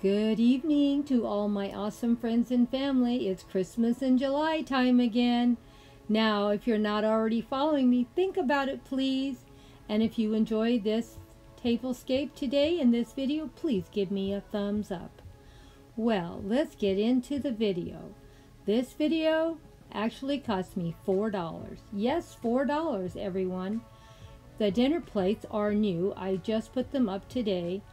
Good evening to all my awesome friends and family. It's Christmas in July time again. Now, if you're not already following me, think about it, please. And if you enjoy this tablescape today in this video, please give me a thumbs up. Well, let's get into the video. This video actually cost me $4. Yes, $4, everyone. The dinner plates are new. I just put them up today.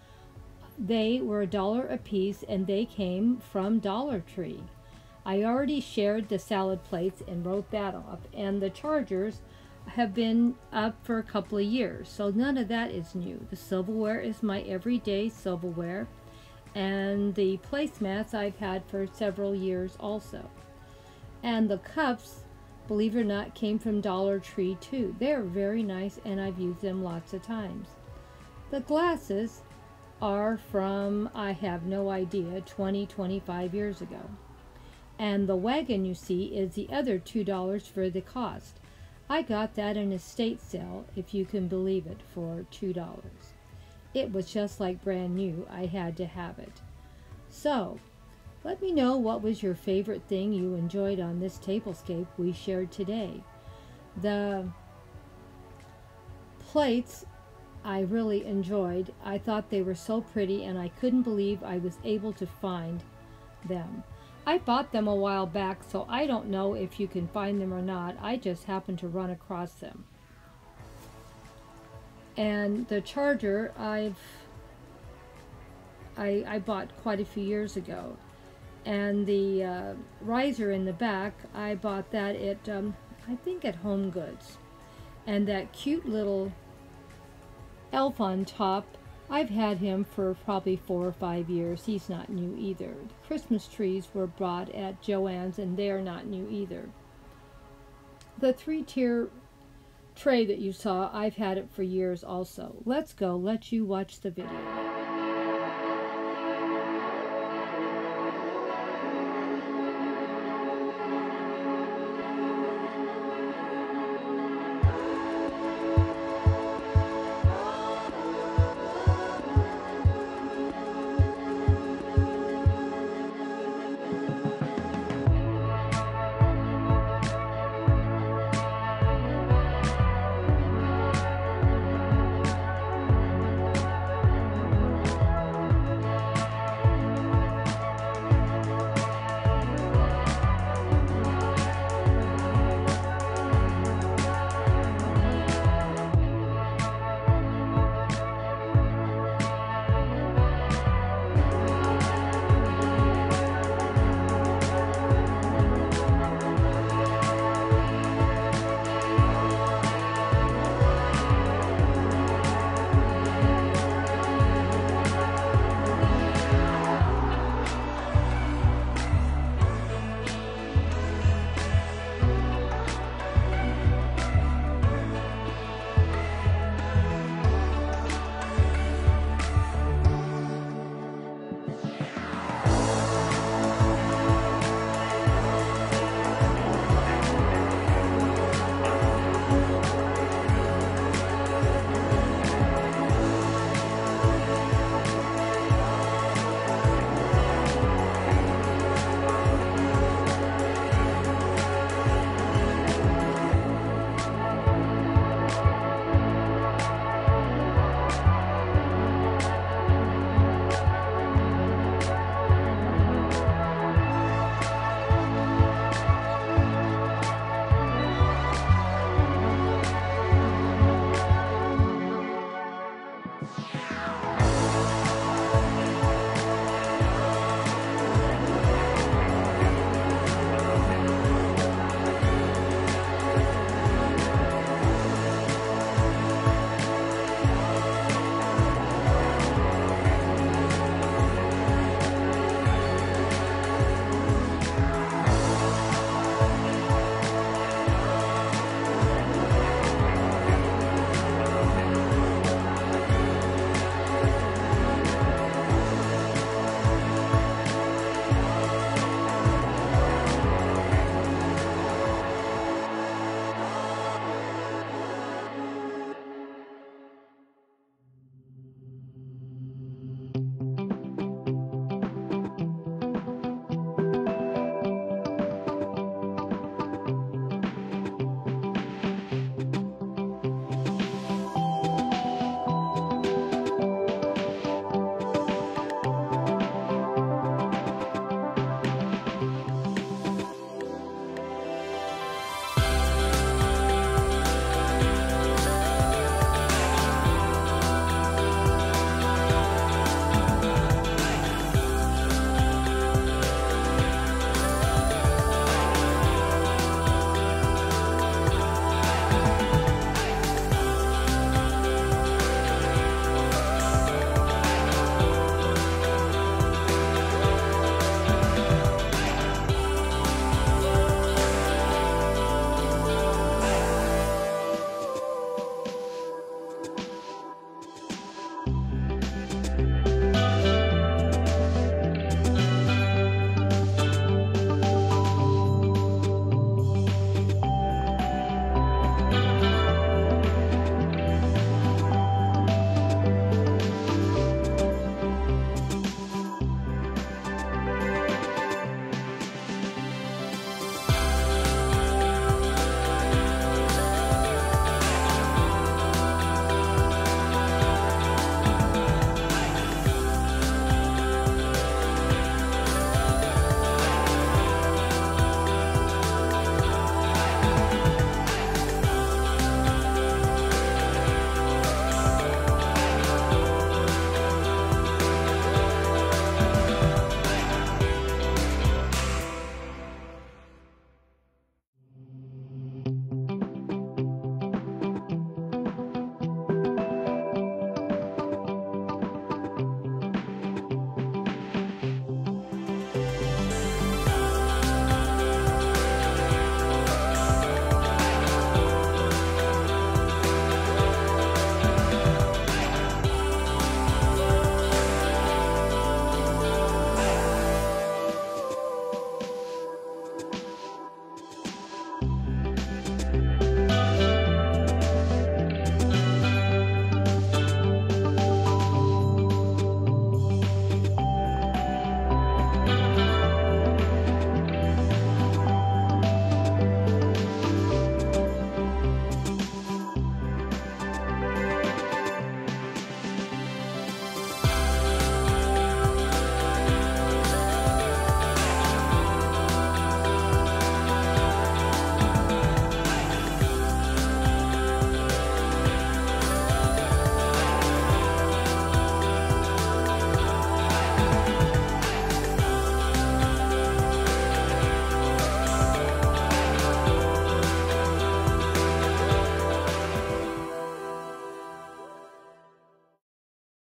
They were $1 a piece and they came from Dollar Tree. I already shared the salad plates and wrote that off, and the chargers have been up for a couple of years, so none of that is new. The silverware is my everyday silverware, and the placemats I've had for several years also. And the cups, believe it or not, came from Dollar Tree too. They're very nice and I've used them lots of times. The glasses are from, I have no idea, 25 years ago. And the wagon you see is the other $2 for the cost. I got that in a estate sale, if you can believe it, for $2. It was just like brand new. I had to have it. So, let me know what was your favorite thing you enjoyed on this tablescape we shared today. The plates I really enjoyed. I thought they were so pretty and I couldn't believe I was able to find them. I bought them a while back, so I don't know if you can find them or not. I just happened to run across them. And the charger I bought quite a few years ago. And the riser in the back, I bought that at, I think at Home Goods. And that cute little elf on top, I've had him for probably 4 or 5 years. He's not new either. The Christmas trees were bought at Joann's and they're not new either. The 3-tier tray that you saw, I've had it for years also. Let's go, let you watch the video.